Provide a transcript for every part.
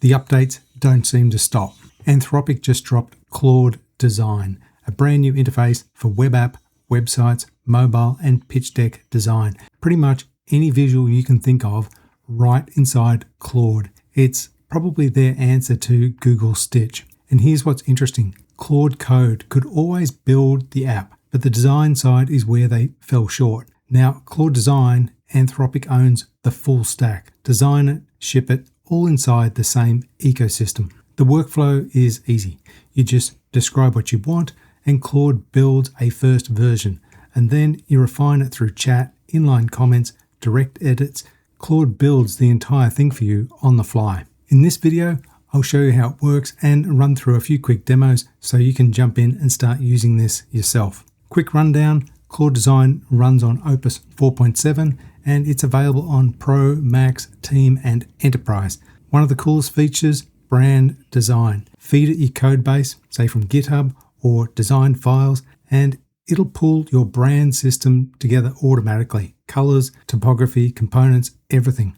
The updates don't seem to stop. Anthropic just dropped Claude Design, a brand new interface for web app, websites, mobile, and pitch deck design. Pretty much any visual you can think of right inside Claude. It's probably their answer to Google Stitch. And here's what's interesting. Claude Code could always build the app, but the design side is where they fell short. Now, Claude Design, Anthropic owns the full stack. Design it, ship it, all inside the same ecosystem. The workflow is easy. You just describe what you want, and Claude builds a first version. And then you refine it through chat, inline comments, direct edits. Claude builds the entire thing for you on the fly. In this video, I'll show you how it works and run through a few quick demos so you can jump in and start using this yourself. Quick rundown, Claude Design runs on Opus 4.7 and it's available on Pro, Max, Team and Enterprise. One of the coolest features, brand design. Feed it your code base, say from GitHub or design files, and it'll pull your brand system together automatically. Colors, typography, components, everything.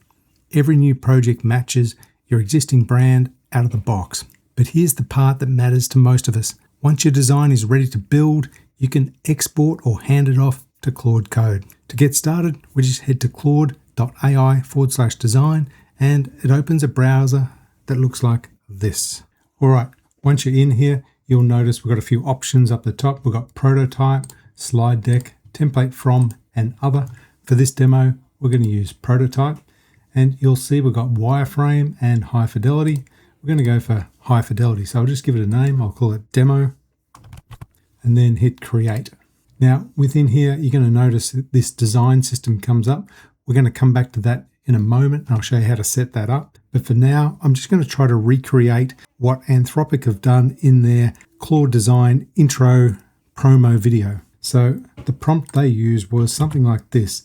Every new project matches your existing brand out of the box. But here's the part that matters to most of us. Once your design is ready to build, you can export or hand it off to Claude Code. To get started, we just head to claude.ai/design and it opens a browser that looks like this. All right, once you're in here, you'll notice we've got a few options up the top. We've got prototype, slide deck, template from, and other. For this demo, we're going to use prototype. And you'll see we've got wireframe and high fidelity. We're going to go for high fidelity. So I'll just give it a name. I'll call it demo and then hit create. Now within here, you're going to notice that this design system comes up. We're going to come back to that in a moment and I'll show you how to set that up. But for now, I'm just going to try to recreate what Anthropic have done in their Claude Design intro promo video. So the prompt they used was something like this.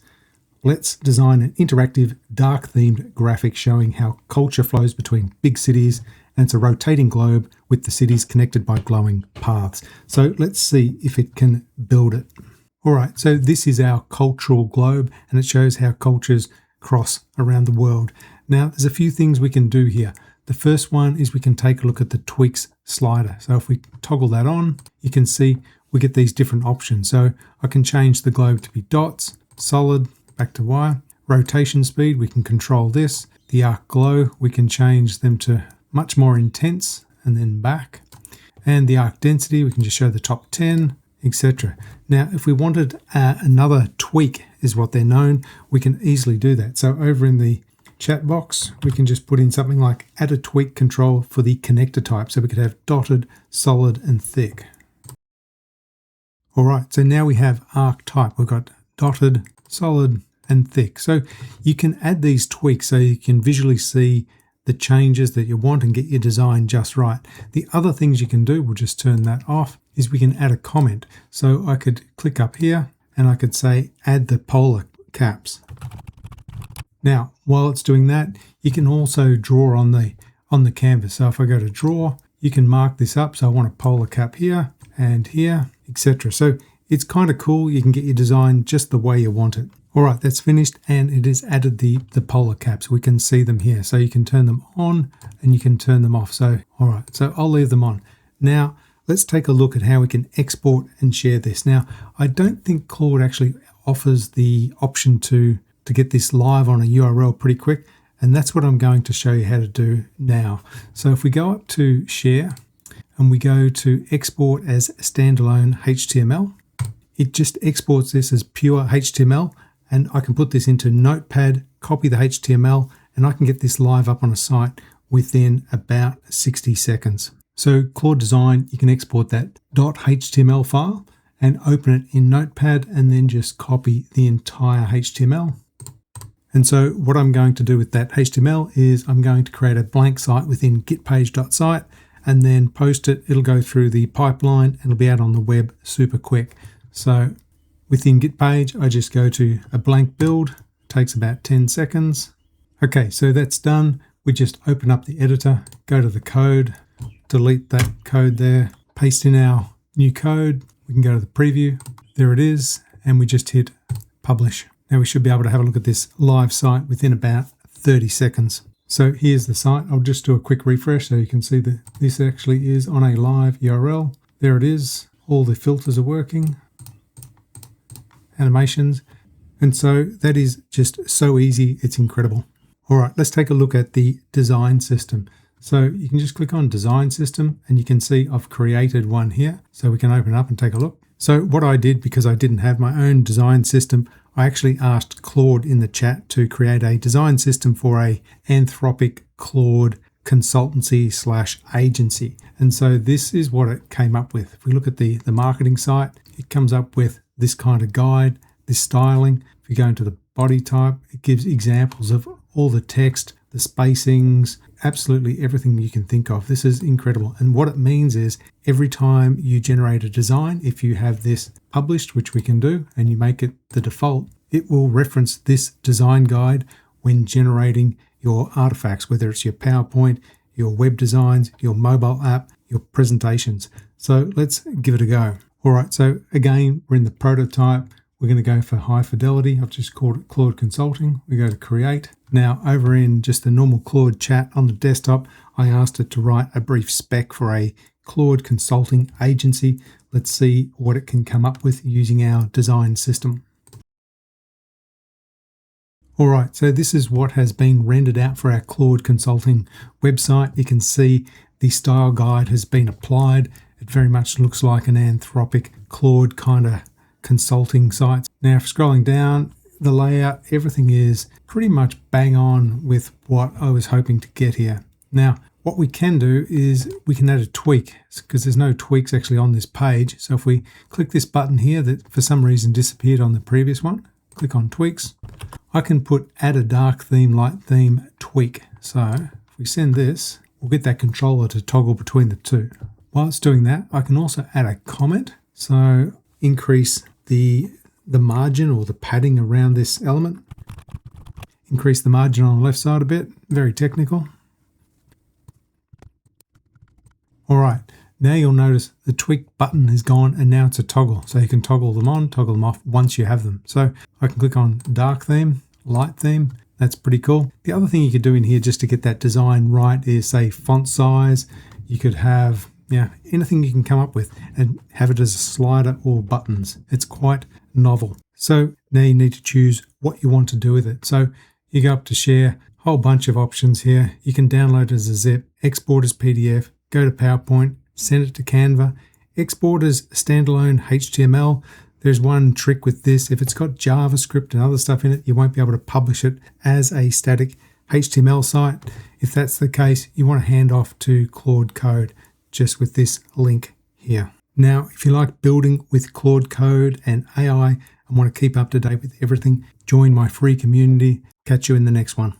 Let's design an interactive, dark-themed graphic showing how culture flows between big cities, and it's a rotating globe with the cities connected by glowing paths. So let's see if it can build it. All right, so this is our cultural globe, and it shows how cultures cross around the world. Now, there's a few things we can do here. The first one is we can take a look at the tweaks slider. So if we toggle that on, you can see we get these different options. So I can change the globe to be dots, solid, back to wire. Rotation speed, we can control this. The arc glow, we can change them to much more intense and then back. And the arc density, we can just show the top 10, etc. Now, if we wanted another tweak, is what they're known, we can easily do that. So over in the chat box, we can just put in something like add a tweak control for the connector type. So we could have dotted, solid, and thick. All right, so now we have arc type. We've got dotted, solid, and thick. So you can add these tweaks so you can visually see the changes that you want and get your design just right. The other things you can do, we'll just turn that off, is we can add a comment. So I could click up here and I could say add the polar caps. Now, while it's doing that, you can also draw on the canvas. So if I go to draw, you can mark this up. So I want a polar cap here and here, etc. So it's kind of cool. You can get your design just the way you want it. All right, that's finished and it has added the polar caps. We can see them here. So you can turn them on and you can turn them off. So, all right, so I'll leave them on. Now, let's take a look at how we can export and share this. Now, I don't think Claude actually offers the option to get this live on a URL pretty quick. And that's what I'm going to show you how to do now. So if we go up to share and we go to export as standalone HTML, it just exports this as pure HTML. And I can put this into Notepad, copy the HTML, and I can get this live up on a site within about 60 seconds. So Claude Design, you can export that .html file and open it in Notepad and then just copy the entire HTML. And so what I'm going to do with that HTML is I'm going to create a blank site within getpage.site and then post it. It'll go through the pipeline and it'll be out on the web super quick. So within Git page, I just go to a blank build, it takes about 10 seconds. Okay, so that's done. We just open up the editor, go to the code, delete that code there, paste in our new code. We can go to the preview. There it is. And we just hit publish. Now we should be able to have a look at this live site within about 30 seconds. So here's the site. I'll just do a quick refresh so you can see that this actually is on a live URL. There it is. All the filters are working, animations. And so that is just so easy. It's incredible. All right, let's take a look at the design system. So you can just click on design system and you can see I've created one here. So we can open up and take a look. So what I did, because I didn't have my own design system, I actually asked Claude in the chat to create a design system for a Anthropic Claude consultancy / agency. And so this is what it came up with. If we look at the marketing site, it comes up with this kind of guide, this styling. If you go into the body type, it gives examples of all the text, the spacings, absolutely everything you can think of. This is incredible. And what it means is every time you generate a design, if you have this published, which we can do, and you make it the default, it will reference this design guide when generating your artifacts, whether it's your PowerPoint, your web designs, your mobile app, your presentations. So let's give it a go. All right, so again, we're in the prototype. We're going to go for high fidelity. I've just called it Claude Consulting. We go to create. Now over in just the normal Claude chat on the desktop, I asked it to write a brief spec for a Claude Consulting agency. Let's see what it can come up with using our design system. All right, so this is what has been rendered out for our Claude Consulting website. You can see the style guide has been applied. It very much looks like an Anthropic Claude kind of consulting sites. Now, scrolling down, the layout, everything is pretty much bang on with what I was hoping to get here. Now, what we can do is we can add a tweak because there's no tweaks actually on this page. So if we click this button here that for some reason disappeared on the previous one, click on tweaks, I can put add a dark theme, light theme, tweak. So if we send this, we'll get that controller to toggle between the two. While it's doing that, I can also add a comment. So increase the margin or the padding around this element. Increase the margin on the left side a bit, very technical. All right, now you'll notice the tweak button is gone and now it's a toggle. So you can toggle them on, toggle them off once you have them. So I can click on dark theme, light theme. That's pretty cool. The other thing you could do in here just to get that design right is say font size. You could have anything you can come up with and have it as a slider or buttons. It's quite novel. So now you need to choose what you want to do with it. So you go up to share, whole bunch of options here. You can download it as a zip, export as PDF, go to PowerPoint, send it to Canva, export as standalone HTML. There's one trick with this. If it's got JavaScript and other stuff in it, you won't be able to publish it as a static HTML site. If that's the case, you want to hand off to Claude Code just with this link here. Now, if you like building with Claude Code and AI and want to keep up to date with everything, join my free community. Catch you in the next one.